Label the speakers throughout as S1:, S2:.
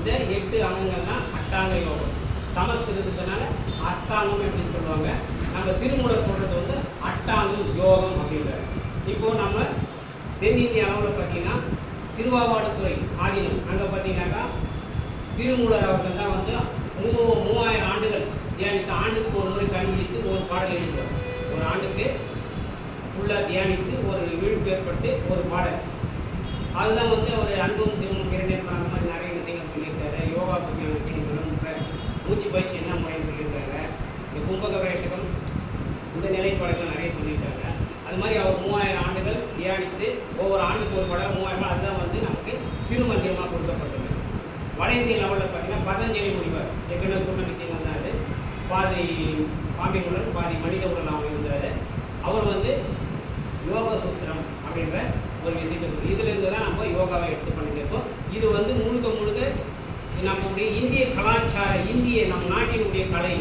S1: இந்த 8 அங்கங்கள் தான் அட்டாங்க யோகம். சமஸ்கிருதத்தினால அஷ்டாங்கம் அப்படின்னு சொல்லுவாங்க. நம்ம திருமூலர் சொல்கிறது வந்து அட்டாங்கம் யோகம் அப்படின்றாரு. இப்போது நம்ம தென்னிந்திய அளவில் பார்த்தீங்கன்னா திருவாவாடுதுறை ஆதீனம் அங்கே பார்த்தீங்கன்னாக்கா திருமூலர் அவர்கள் தான் வந்து 3000 ஆண்டுகள் தியானித்து ஆண்டுக்கு ஒரு முறை கண்டுபிடித்து ஒரு பாடல் எழுதுவார். ஒரு ஆண்டுக்கு ஃபுல்லாக தியானித்து ஒரு விழிப்பு ஏற்பட்டு ஒரு பாடல். அதுதான் வந்து அவர் அன்பும் சிவமும் இரண்டேற்பம் அந்த மாதிரி நிறைய விஷயங்கள் சொல்லியிருக்காரு. யோகா பற்றியான விஷயங்கள் சொல்லியிருக்காரு. மூச்சு பயிற்சி என்ன முறைன்னு சொல்லியிருக்காங்க. இந்த கும்பக வேஷகம் இந்த நிலைப்பாடுகள் நிறைய சொல்லியிருக்காங்க. அது மாதிரி அவர் 3000 ஆண்டுகள் தியானித்து ஒவ்வொரு ஆண்டுக்கு ஒரு பாடல் 3000 அதுதான் வந்து நமக்கு திருமந்திரமாக கொடுக்கப்பட்டது. வட இந்திய லெவலில் பார்த்தீங்கன்னா பதஞ்சலி முனிவர் ஏற்கனவே சொன்ன விஷயங்கள் தான் அது. பாதி பாம்பை உடல் பாதி மனித உடல் அவங்க இருந்தார். அவர் வந்து யோக சூத்திரம் அப்படின்ற ஒரு விஷயத்தை இதிலிருந்து தான் நம்ம யோகாவை எடுத்து பண்ணியிருக்கோம். இது வந்து முழுக்க முழுக்க நம்முடைய இந்திய கலாச்சார நம் நாட்டினுடைய கலை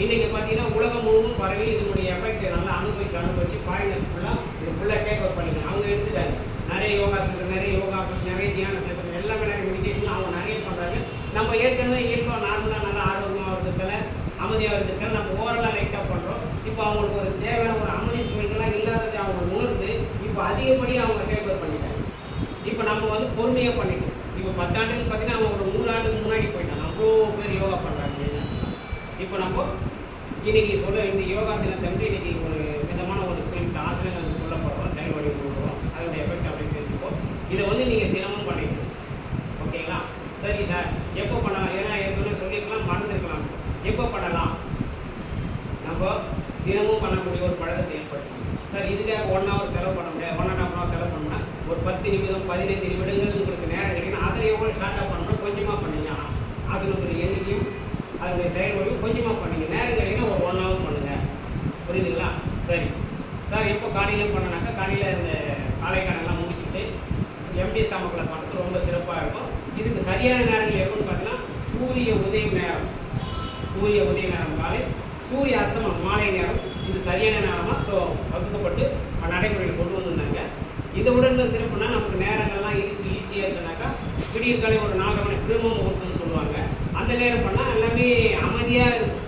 S1: இன்றைக்கி பார்த்தீங்கன்னா உலகம் முழுவதும் பரவி இதனுடைய எஃபெக்டை நல்லா அனுபவிச்சு ஃபாரினர்ஸ் ஃபுல்லாக டேக் அவுட் பண்ணிக்கலாம். அவங்க எடுத்துட்டாங்க நிறைய யோகா சென்டர், நிறைய யோகா நிறைய தியான சென்டர் எல்லாமே நிறைய மெடிடேஷன் அவங்க நிறைய பண்ணுறாங்க. நம்ம ஏற்கனவே இயல்பாக நார்மலாக நல்லா ஆரோக்கியமாக இருக்கிறதுல அமைதியாக இருக்கிறதுல நம்ம ஓரலாக லைட்டாக பண்ணுறோம். இப்போ அவங்களுக்கு ஒரு தேவையான ஒரு அமைதி சூழ்நிலாம் இல்லாததை அவங்க உணர்ந்து இப்போ அதிகப்படியாக அவங்க டேக் அவுட் பண்ணிட்டாங்க. இப்போ நம்ம வந்து பொறுமையாக பண்ணிட்டோம். இப்போ 10 ஆண்டுக்கு பார்த்தீங்கன்னா அவங்க ஒரு 100 ஆண்டுக்கு முன்னாடி போயிட்டாங்க. அவ்வளோ பேர் யோகா பண்ணுறாங்க. இப்போ நம்ம இன்றைக்கி சொல்ல இந்த யோகா தினத்தன்று இன்றைக்கி ஒரு விதமான ஒரு குறிப்பிட்ட ஆசனங்கள் சொல்ல போகிறோம், செயல்படி கொடுக்குறோம், அதோட எஃபெக்ட் அப்படின்னு பேசிப்போம். இதை வந்து நீங்கள் தினமும் பண்ணிக்கணும். ஓகேங்களா? சரி சார், எப்போ பண்ணலாம்? ஏன்னா ஏற்கனவே சொல்லியிருக்கலாம், மறந்துருக்கலாம். எப்போ பண்ணலாம்? நம்ம தினமும் பண்ணக்கூடிய ஒரு பழக்கத்தை ஏற்படுத்தணும். சார் இதுக்காக 1 hour செலவு பண்ண முடியாது, 1.5 hour செலவு பண்ணோம்னா ஒரு 10 நிமிடம் 15 நிமிடங்கள் உங்களுக்கு நேரம் கிடைக்கும். அதில் எவ்வளோ ஷார்ட்டாக பண்ணணும், கொஞ்சமாக பண்ணுங்க. ஆசனத்துடைய எண்ணிக்கையும் அதனுடைய செயல்முறையும் கொஞ்சமாக பண்ணுங்க. நேரம் கிடைக்குன்னா ஒரு 1 hour பண்ணுங்கள். புரியுதுங்களா? சரி சார், எப்போ காலையில் பண்ணனாக்கா காலையில் இந்த காலைக்கானெல்லாம் முடிச்சுட்டு எம்டி ஸ்டமக்கில் பண்ணுறது ரொம்ப சிறப்பாக இருக்கும். இதுக்கு சரியான நேரங்கள் எப்போன்னு பார்த்தீங்கன்னா சூரிய உதய நேரம் காலை, சூரிய அஸ்தமனம் மாலை நேரம். இது சரியான நேரமாக வகுக்கப்பட்டு நடைமுறையில் கொண்டு வந்திருந்தாங்க. இதை விட சிறப்புனா நமக்கு நேரங்கள்லாம் ஈஸியாக இருக்குனாக்கா விடிய காலை ஒரு 4 மணி பிரம்ம முகூர்த்தம்னு சொல்லுவாங்க. அந்த நேரம் பண்ணால் எல்லாமே அமைதியாக இருக்கும்.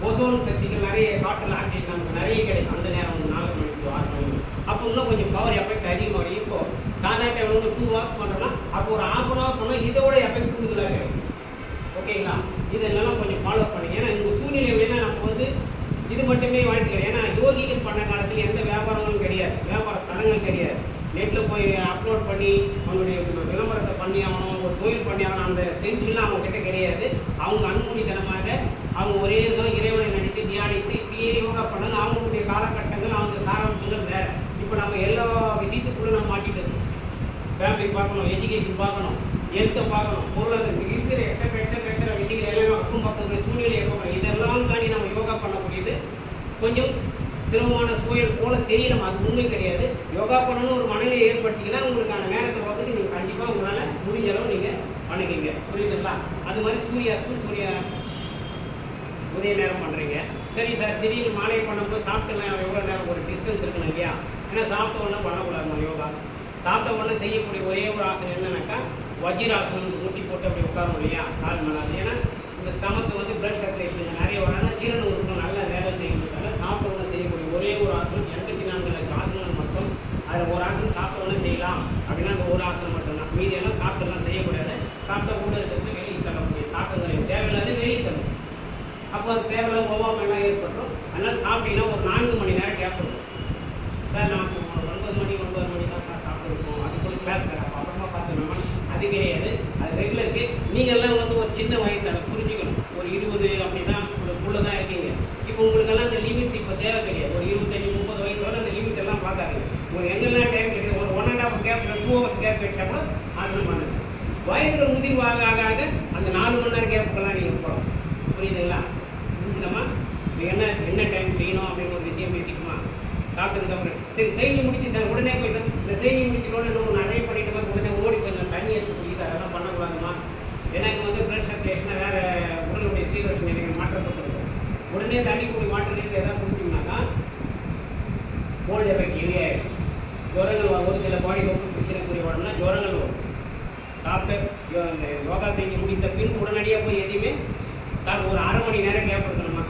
S1: ஓசோன் சக்திகள் நிறைய காற்றில் ஆக்சிஜன் நமக்கு நிறைய கிடைக்கும். அந்த நேரம் வந்து 4 மணி to 6 மணி. அப்போ இன்னும் கொஞ்சம் பவர் எஃபெக்ட் அதிகமாக. இப்போ சாதாரண டைம் வந்து 2 hours பண்ணுறோம்னா அப்போ ஒரு 1/2 hour பண்ணால் இதோட எஃபெக்ட் கூடுதலாக கிடைக்கும். ஓகேங்களா? இதெல்லாம் கொஞ்சம் ஃபாலோ பண்ணுங்க. ஏன்னா இந்த சூழ்நிலை வேணால் நம்ம வந்து இது மட்டுமே வாழ்க்கை. ஏன்னா யோகிகள் பண்ண காலத்தில் எந்த வியாபாரங்களும் கிடையாது, வியாபார ஸ்தலங்கள் கிடையாது. நெட்டில் போய் அப்லோட் பண்ணி அவங்களுடைய விளம்பரத்தை பண்ணி ஆகணும், ஒரு தொழில் பண்ணி ஆகணும், அந்த டென்ஷன்லாம் அவங்கக்கிட்ட கிடையாது. அவங்க அன்புடித்தனமாக அவங்க ஒரே தான் இறைவனை நினைத்து தியானித்து இப்படியே யோகா பண்ணாங்க. அவங்களுடைய காலகட்டங்கள் அவங்க சாராம்சங்கள் வேறு. இப்போ நம்ம எல்லா விஷயத்துக்குள்ளே நம்ம மாட்டிட்டு இருக்கோம். ஃபேமிலி பார்க்கணும், எஜுகேஷன் பார்க்கணும், ஹெல்த்தை பார்க்கணும், பொருளாதாரம் இருக்கிற எக்ஸட்ரா விஷயங்கள் எல்லாமே அக்கம் பக்கத்துடைய சூழ்நிலையை பார்க்கணும். இதெல்லாம் தாண்டி நம்ம யோகா பண்ணக்கூடியது கொஞ்சம் சிரமமான சூழல் போல தெரியலாம். அது உண்மை கிடையாது. யோகா பண்ணணும்னு ஒரு மனநிலை ஏற்படுத்திங்கன்னா உங்களுக்கான நேரத்தை பார்த்துட்டு நீங்கள் கண்டிப்பாக உங்களால் முடிஞ்ச அளவு நீங்கள் பண்ணுவீங்க. புரியுதுங்களா? அது மாதிரி சூரிய உதய நேரம் பண்ணுறீங்க. சரி சார், திடீர்னு மாலை பண்ணும்போது சாப்பிட்டுலாம் எவ்வளோ நேரம் ஒரு டிஸ்டன்ஸ் இருக்கணும் இல்லையா? ஏன்னா சாப்பிட்ட உடனே பண்ணக்கூடாது யோகா. சாப்பிட்ட உடனே செய்யக்கூடிய ஒரே ஒரு ஆசனம் என்னன்னாக்கா வஜ்ராசனம். முட்டி போட்டு அப்படி உட்காரணும் இல்லையா? கால் மணாது. ஏன்னா இந்த ஸ்டமக்கு வந்து பிளட் சர்க்குலேஷன் நிறைய வரனா ஜீரண உறுப்புகள் நல்லா வேலை செய்யறதுனால சாப்பிட்ட உடனே செய்யக்கூடிய ஒரே ஒரு ஆசனம் 84 லட்சம் ஆசனங்கள் மட்டும். அதில் ஒரு ஆசனம் சாப்பிட்ட உடனே செய்யலாம் அப்படின்னா அந்த ஒரு ஆசனம் மட்டும்தான். மீதியெல்லாம் சாப்பிட்டெல்லாம் செய்யக்கூடாது. சாப்பிட்ட கூட இருக்கிறது வெளியே தள்ளக்கூடிய தாக்கங்களை தேவையில்லாத வெளியே தள்ளும். அப்போ அது தேவையில்லாத ஒவ்வாமெல்லாம் ஏற்பட்டுரும். அதனால் சாப்பிட்டீங்கன்னா ஒரு 4 மணி நேரம் கேப் இருக்கும். சார் நான் 9 மணி தான் சார் சாப்பிட்டுருக்கோம், அதுக்குள்ள கிளாஸ் சார் அப்போ அப்புறமா பார்த்துக்கணுமா? அது கிடையாது. அது ரெகுலருக்கு. நீங்கள்லாம் வந்து ஒரு சின்ன வயசு அதை புரிஞ்சுக்கணும். ஒரு 20 அப்படி தான் உங்களுக்குள்ளே தான் இருக்கீங்க. இப்போ உங்களுக்கெல்லாம் அந்த லிமிட் இப்போ தேவை கிடையாது. ஒரு 25-30 வயசு வரை அந்த லிமிட் எல்லாம் பார்க்காதீங்க. உங்களுக்கு எங்கெல்லாம் டைம் கிடையாது, ஒரு 1.5 கேப் 2 hours கேப் கிடைச்சா கூட ஆசனம் பண்ணுங்க. வயதில் முதிர்வு ஆக அந்த 4 மணி நேரம் கேப்புக்கெல்லாம் நீங்கள் போகலாம். புரியுதுங்களா? புரிஞ்சுக்கலாமா? என்ன டைம் செய்யணும் அப்படின்னு ஒரு விஷயம் பேசிக்குமா? சாப்பிட்டதுக்கப்புறம் சரி செய்தி முடிச்சு சார் உடனே போய் சார் இந்த செய்தி முடிச்சுட்டு நிறைய பண்ணிட்டு உடனே ஓடி கொஞ்சம் தண்ணி எடுத்து குடிக்குது, அதெல்லாம் பண்ணக்கூடாதுமா. எனக்கு வந்து பிளட் சர்க்குலேஷனை வேறு உடலுடைய சீரஸ் நிலைகள் மாற்றப்பட்டிருக்கும். உடனே தண்ணி குடி மாற்றம் எதாவது குடிச்சிங்கனாக்கா கோல்டு எஃபெக்ட் ஹெவி ஆகிடும். ஜுரங்கள் ஒரு சில பாடி ரொம்ப பிரச்சனைக்குரிய உடனே ஜுரங்கள் வரும். சாப்பிட்டு இந்த யோகா செஞ்சு முடித்த பின் உடனடியாக போய் எதையுமே சார் ஒரு அரை மணி நேரம் கேப் இருக்கணுமா?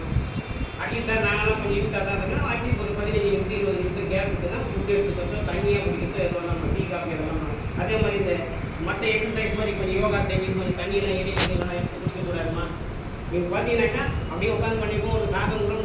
S1: அட்லீஸ்ட் சார் நாங்களாம் கொஞ்சம் யூத்தாக தான் இருக்கோம். அட்லீஸ்ட் ஒரு 15 நிமிஷம் 20 நிமிஷம் கேப் இருக்குது தான் ஃபுட்டு எடுத்துக்கிறதோ தண்ணியாக குடிக்கிறதோ எதுவும் நம்ம டீ காஃபி எதெல்லாம் அதே மாதிரி இந்த மற்ற எக்ஸசைஸ் மாதிரி கொஞ்சம் யோகா செஞ்சு கொஞ்சம் தண்ணியெல்லாம் எல்லாம் எடுத்து குடிக்கக்கூடாதுமா? நீங்கள் பார்த்தீங்கன்னாக்கா அப்படியே உட்காந்து பண்ணிப்போம் ஒரு தாக்கம் கூட